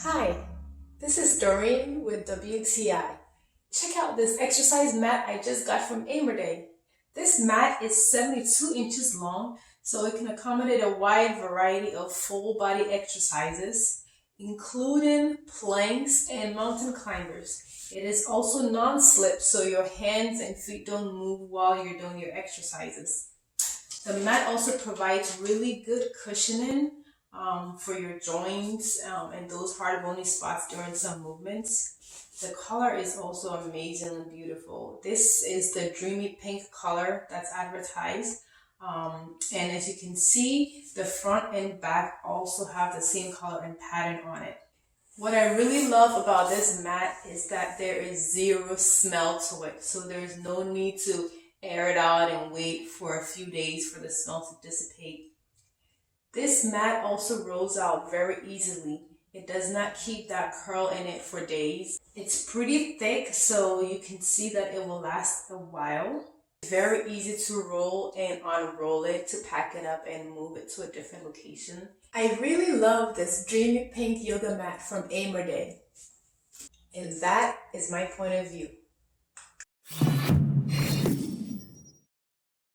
Hi, this is Doreen with WTI. Check out this exercise mat I just got from Aimerday. This mat is 72 inches long, so it can accommodate a wide variety of full body exercises, including planks and mountain climbers. It is also non-slip, so your hands and feet don't move while you're doing your exercises. The mat also provides really good cushioning for your joints and those hard bony spots during some movements. The color is also amazingly beautiful. This is the dreamy pink color that's advertised. And as you can see, the front and back also have the same color and pattern on it. What I really love about this mat is that there is zero smell to it. So there's no need to air it out and wait for a few days for the smell to dissipate. This mat also rolls out very easily. It does not keep that curl in it for days. It's pretty thick, so you can see that it will last a while. Very easy to roll and unroll it to pack it up and move it to a different location. I really love this dreamy pink yoga mat from Aimerday. And that is my point of view.